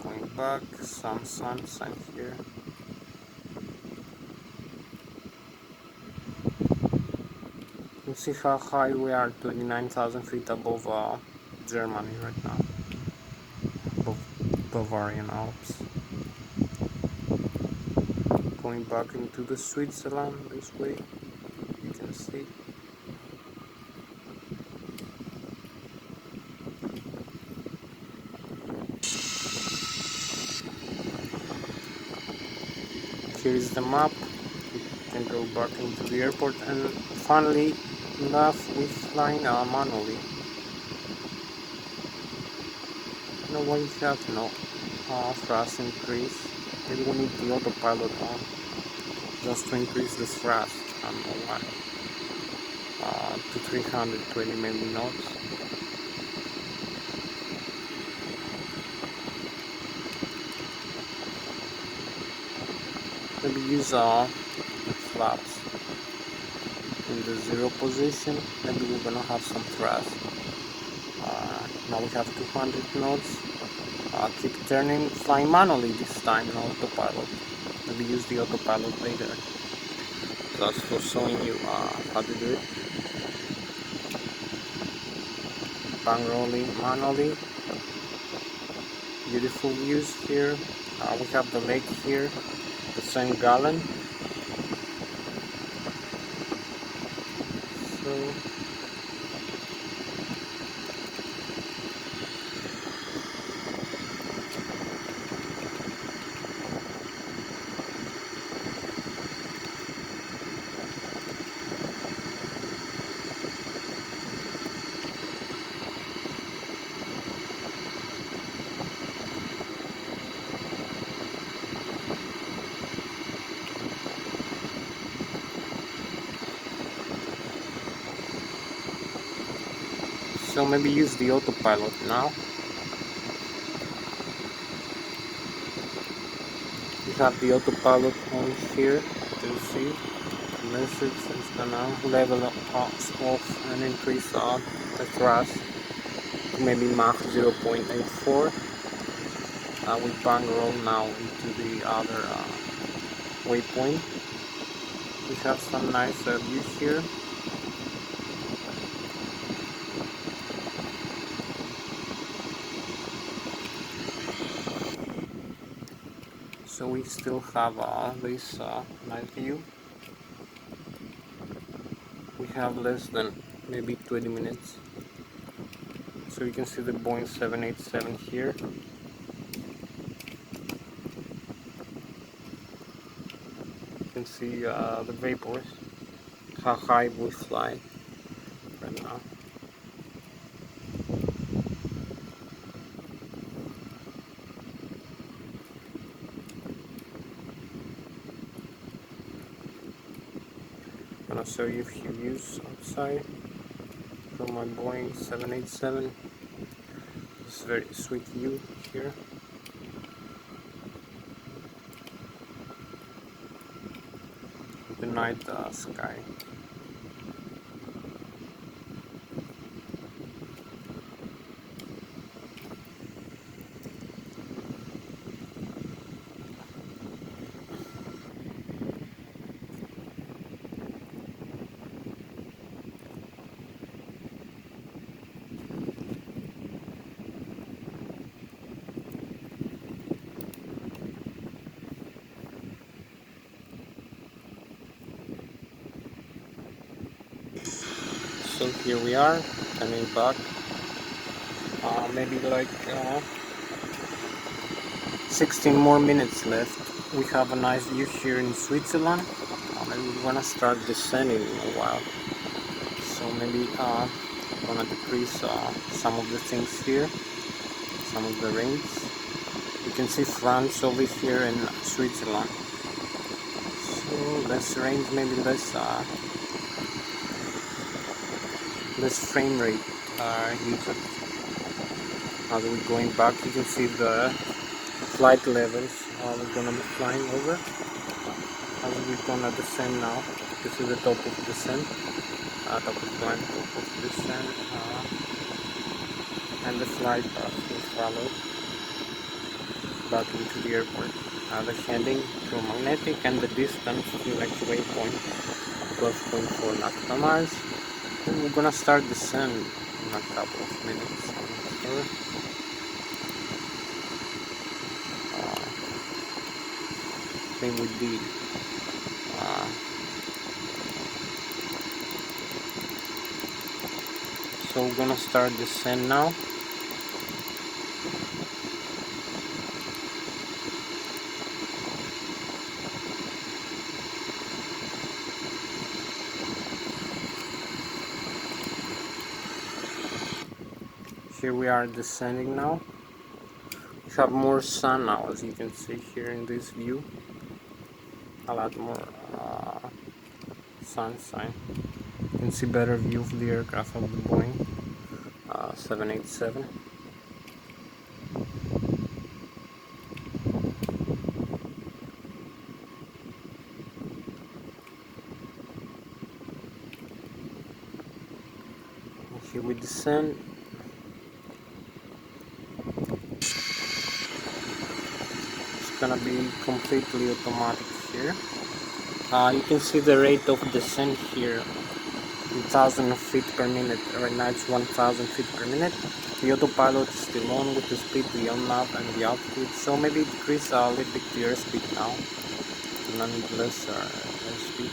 A: Going back, some sunshine here. You see how high we are, 29,000 feet above Germany right now, above Bavarian Alps. Going back into the Switzerland this way, you can see. Here is the map. You can go back into the airport, and finally enough with flying manually. No way you have no thrust increase. Maybe we need the autopilot on just to increase the thrust. I don't know why. To 320 maybe knots. Maybe use the flaps in the 0 position. Maybe we're gonna have some thrust. Now we have 200 knots. Keep turning, flying manually this time, no autopilot. Maybe use the autopilot later. just for showing you how to do it. Bang rolling manually. Beautiful views here. We have the lake here, the St. Gallen. So maybe use the autopilot now. You have the autopilot on here. You see the message is gonna level off and increase the thrust to maybe Mach 0.84. We bang roll now into the other waypoint. We have some nice views here. So we still have this night view. We have less than maybe 20 minutes. So you can see the Boeing 787 here. You can see the vapors, how high we fly right now. I'm gonna show you a few views outside from my Boeing 787. This very sweet view here. The night sky. So here we are, coming back. Maybe like 16 more minutes left. We have a nice view here in Switzerland. Maybe we're gonna start descending in a while. So maybe gonna decrease some of the things here, some of the range. You can see France over here in Switzerland. So less range, maybe less frame rate usage. As we're going back, you can see the flight levels we're gonna be flying over. As we're gonna descend now, this is the top of descent, top of climb, top of descent, and the flight path will follow back into the airport. The heading to magnetic and the distance to next waypoint, 12.4 nautical miles. And we're gonna start descent in a couple of minutes. Same with the so we're gonna start descent now. Here we are descending now. We have more sun now, as you can see here in this view. A lot more sunshine. You can see better view of the aircraft of the Boeing 787. Here we descend. It's gonna be completely automatic here. You can see the rate of descent here in 1000 feet per minute. Right now it's 1000 feet per minute. The autopilot is still on with the speed, the on-nav and the altitude, so maybe decrease a little bit the airspeed now. Do not need less airspeed.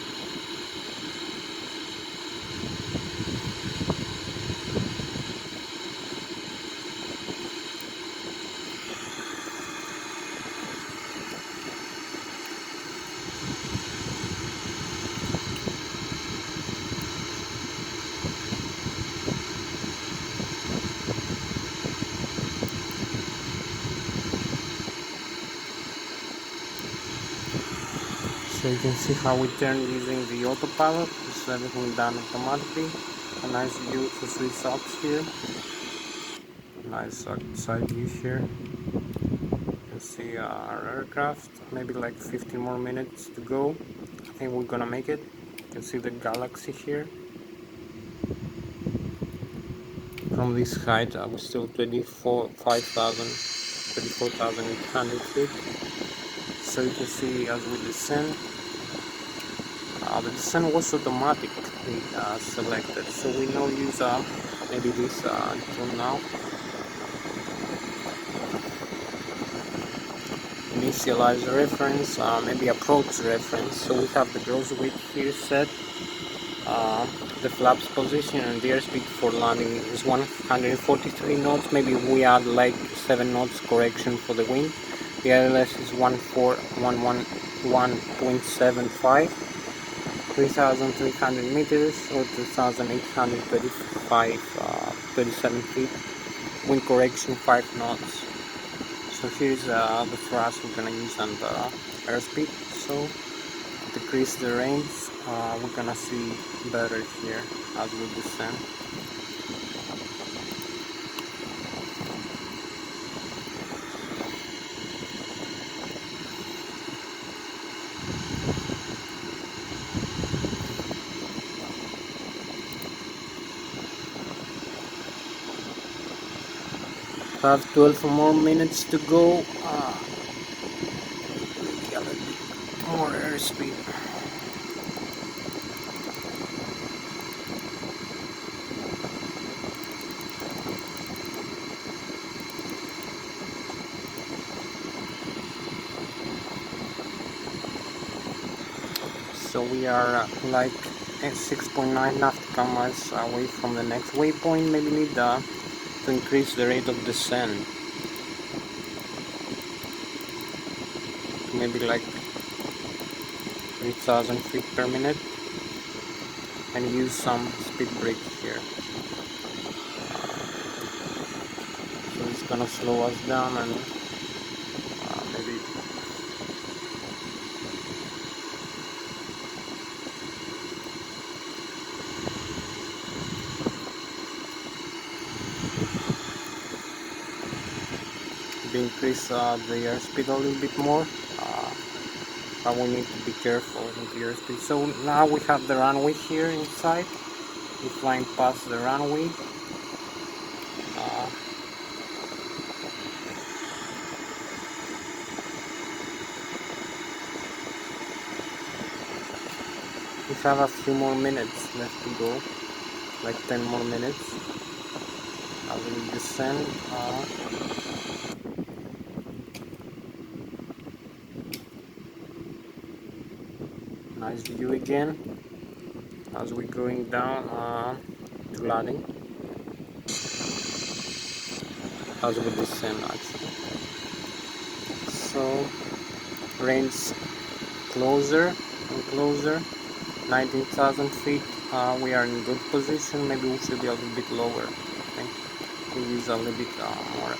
A: So you can see how we turn using the autopilot. This is everything done automatically. A nice view of the three stops here. Nice side view here. You can see our aircraft. Maybe like 15 more minutes to go. I think we're gonna make it. You can see the galaxy here. From this height, we're still 24,800 feet. So you can see as we descend, the descent was automatically selected, so we now use maybe this until now. Initialize reference, maybe approach reference. So we have the gross weight here set, the flaps position, and the airspeed for landing is 143 knots. Maybe we add like 7 knots correction for the wind. The ILS is 141.75, 3,300 meters or 2,837 feet. Wind correction 5 knots. So here's the thrust we're gonna use on the airspeed. So to decrease the range, we're gonna see better here as we descend. Have 12 more minutes to go. Maybe a little bit more airspeed. So we are like 6.9 nautical miles away from the next waypoint. Maybe need to increase the rate of descent. Maybe like 3,000 feet per minute, and use some speed brake here. So it's gonna slow us down and maybe increase the airspeed a little bit more, but we need to be careful with the airspeed. So now we have the runway here inside. We're flying past the runway. We have a few more minutes left to go, like 10 more minutes as we descend. Nice view again as we're going down to landing, as we descend actually. So range closer and closer, 19,000 feet. We are in good position. Maybe we should be a little bit lower. I think we use a little bit more.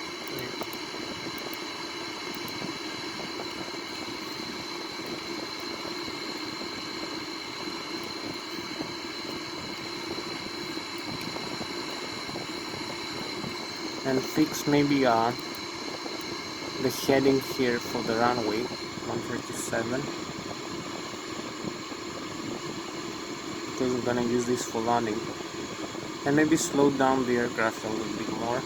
A: And fix maybe the heading here for the runway 137, because we're gonna use this for landing, and maybe slow down the aircraft a little bit more.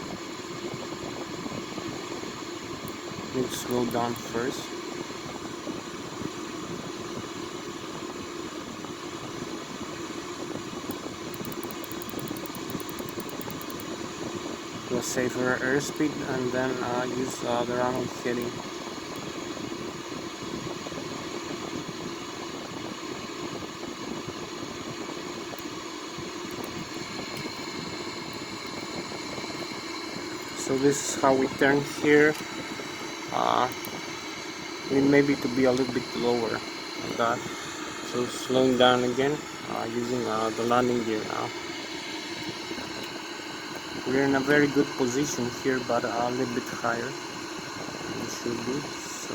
A: Need to slow down first. safer airspeed, and then use the runway heading. So this is how we turn here. We need maybe to be a little bit lower like that. So slowing down again, using the landing gear now. We're in a very good position here, but a little bit higher we should be. So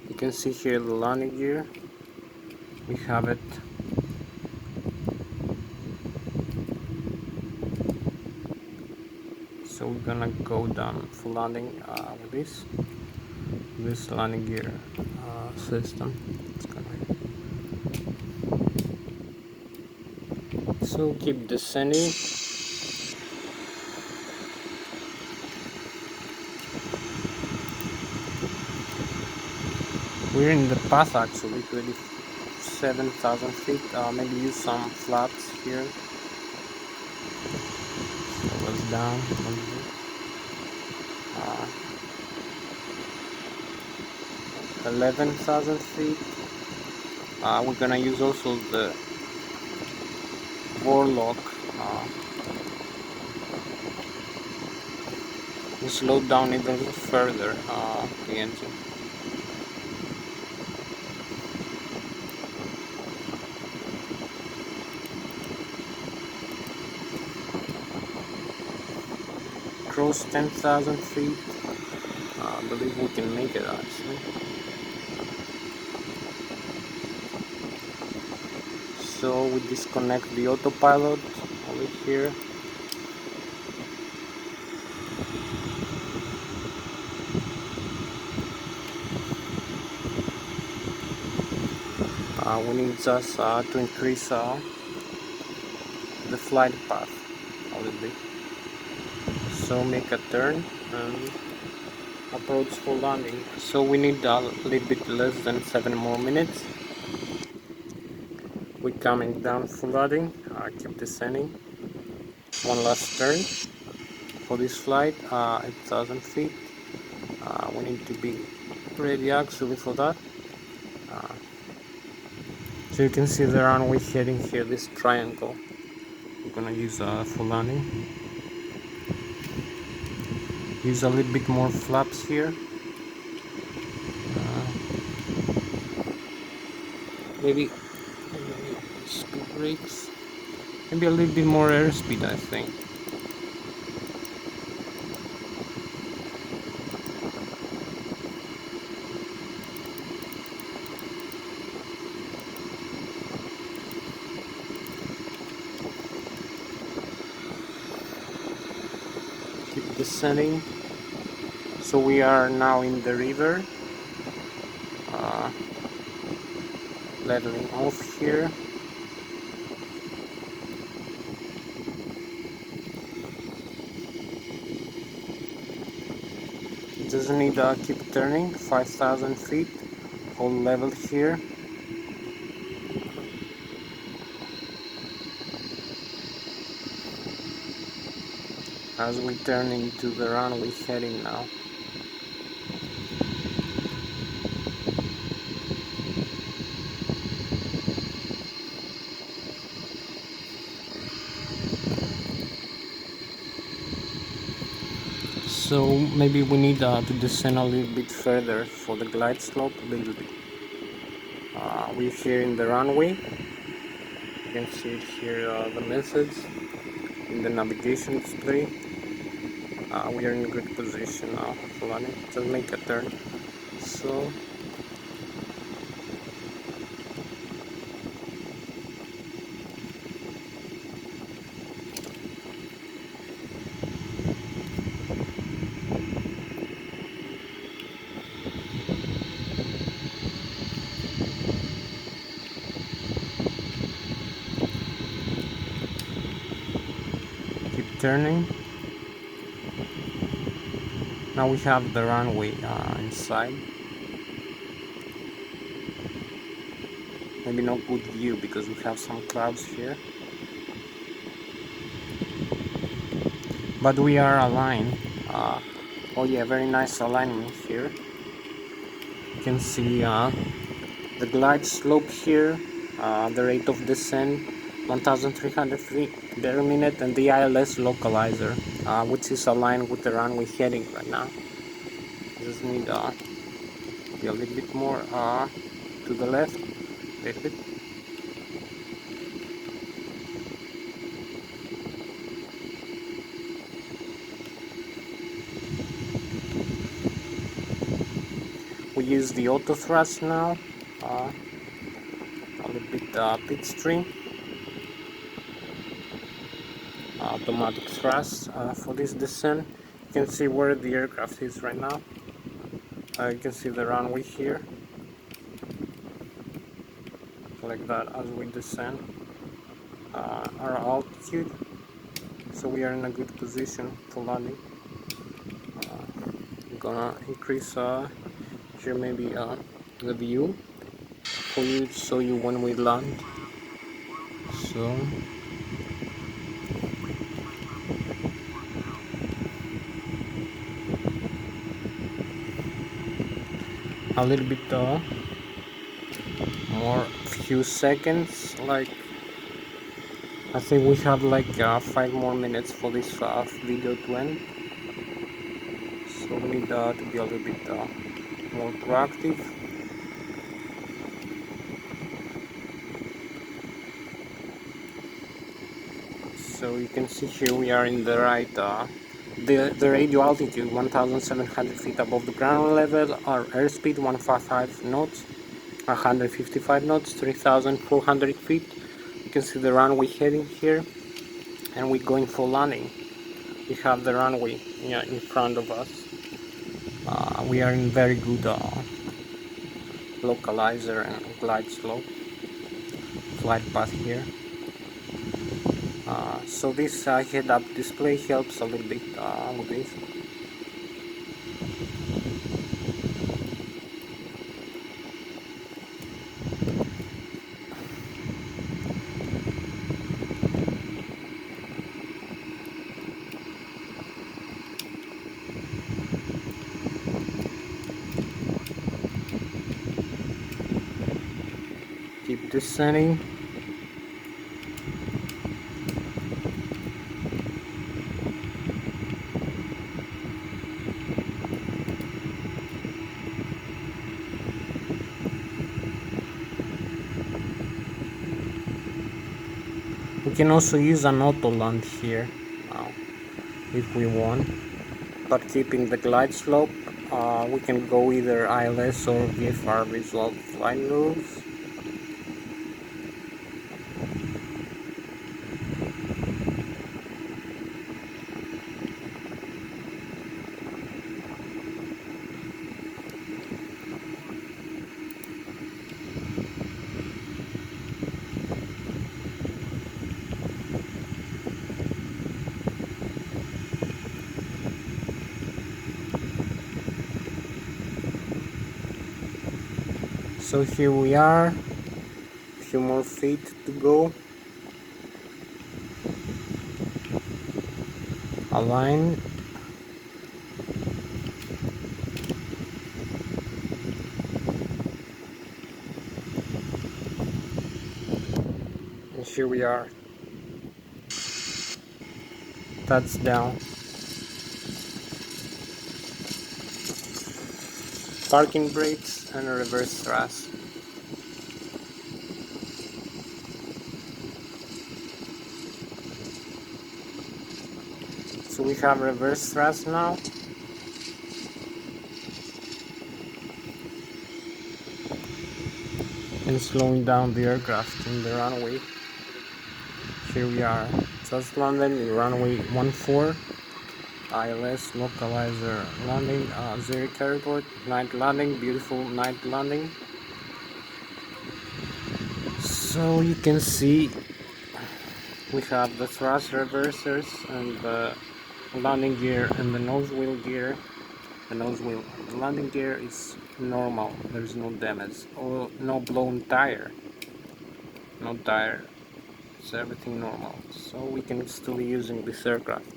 A: you can see here the landing gear. We have it. So we're gonna go down for landing with this landing gear system. So keep descending. We're in the path actually, 27,000 feet. Maybe use some flats here. Slow us down a little bit. 11,000 feet. We're gonna use also the Warlock. We slow down even further the engine. Cross 10,000 feet. I believe we can make it actually. So we disconnect the autopilot over here. We need just to increase the flight path a little bit. So make a turn and approach for landing. So we need a little bit less than 7 more minutes. We're coming down for landing. Keep descending. One last turn for this flight, 8,000 feet. We need to be ready actually for that. So you can see the runway heading here, this triangle. We're gonna use for landing. Use a little bit more flaps here. Maybe speed brakes. Maybe a little bit more airspeed, I think. Keep descending. So we are now in the river. Leveling off here. Doesn't need to keep turning. 5,000 feet. Hold level here. As we turn into the runway heading now. So maybe we need to descend a little bit further for the glide slope, a little bit. We're here in the runway. You can see it here, the message in the navigation display. We are in a good position now for landing. Just make a turn. So keep turning. Now we have the runway inside. maybe not good view because we have some clouds here, but we are aligned. Oh yeah, very nice alignment here. You can see the glide slope here, the rate of descent 1300 feet per minute, and the ILS localizer, which is aligned with the runway heading right now. Just need be a little bit more to the left, a little bit. We use the auto thrust now, a little bit pitstream, automatic thrust for this descent. You can see where the aircraft is right now. You can see the runway here, like that as we descend. Our altitude, so we are in a good position for landing. I'm gonna increase here maybe the view for you, show you when we land. So a little bit more few seconds, like I think we have like 5 more minutes for this video to end, so we need to be a little bit more proactive. So you can see here we are in the right the radio altitude 1700 feet above the ground level, our airspeed 155 knots, 155 knots, 3400 feet. You can see the runway heading here, and we're going for landing. We have the runway in front of us. We are in very good localizer and glide slope flight path here. So this head-up display helps a little bit with this. Keep descending. We can also use an auto land here if we want, but keeping the glide slope. We can go either ILS or VFR visual flight rules. So here we are, a few more feet to go. Align. And here we are. Touchdown. Parking brakes and a reverse thrust. So we have reverse thrust now. And slowing down the aircraft in the runway. Here we are, just landed, runway 14. ILS localizer landing, Zurich Airport, night landing, beautiful night landing. So you can see we have the thrust reversers and the landing gear and the nose wheel gear. The landing gear is normal, there's no damage or no blown tire. no tire, it's everything normal, so we can still be using this aircraft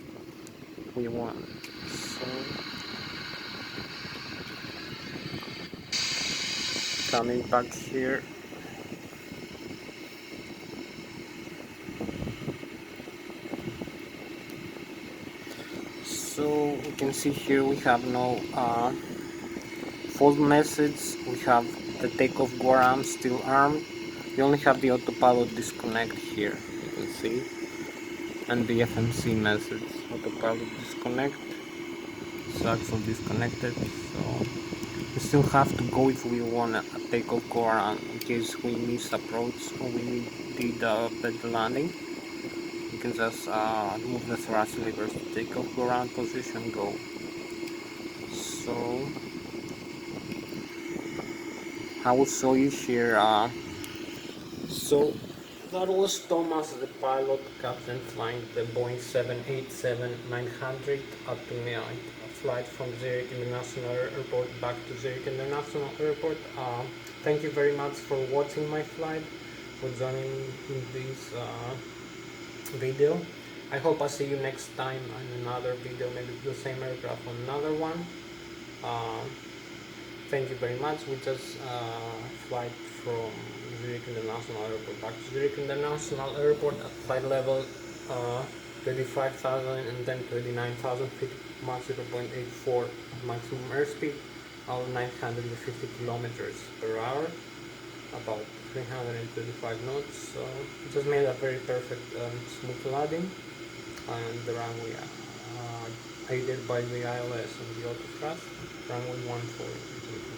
A: if we want. So coming back here, so we can see here we have no fault message, we have the takeoff go arm still armed, we only have the autopilot disconnect here, you can see, and the FMC message, autopilot disconnect, it's actually disconnected, so we still have to go if we want a takeoff go around in case we miss approach or we did the landing. You can just move the thrust levers to take off, go around position, go. So I will show you here. So that was Thomas, the pilot, captain flying the Boeing 787-900 up to midnight. A flight from Zurich International Airport back to Zurich International Airport. Thank you very much for watching my flight, for joining in this video. I hope I see you next time in another video, maybe the same aircraft on another one. Thank you very much. We just flight from Zurich International Airport back to Zurich International Airport at flight level 35,000 and then 29,000 feet, Mach 0.84 maximum airspeed, all 950 kilometers per hour, about 325 knots. So we just made a very perfect smooth landing, and the runway aided by the ILS and the autothrust, runway 14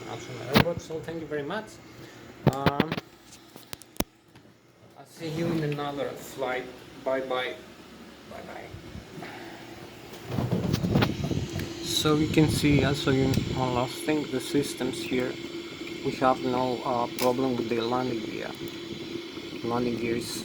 A: International Airport. So thank you very much. I'll see you in another flight. Bye bye. Bye bye. So you can see also one last thing, the systems here. We have no problem with the landing gear. Landing gear is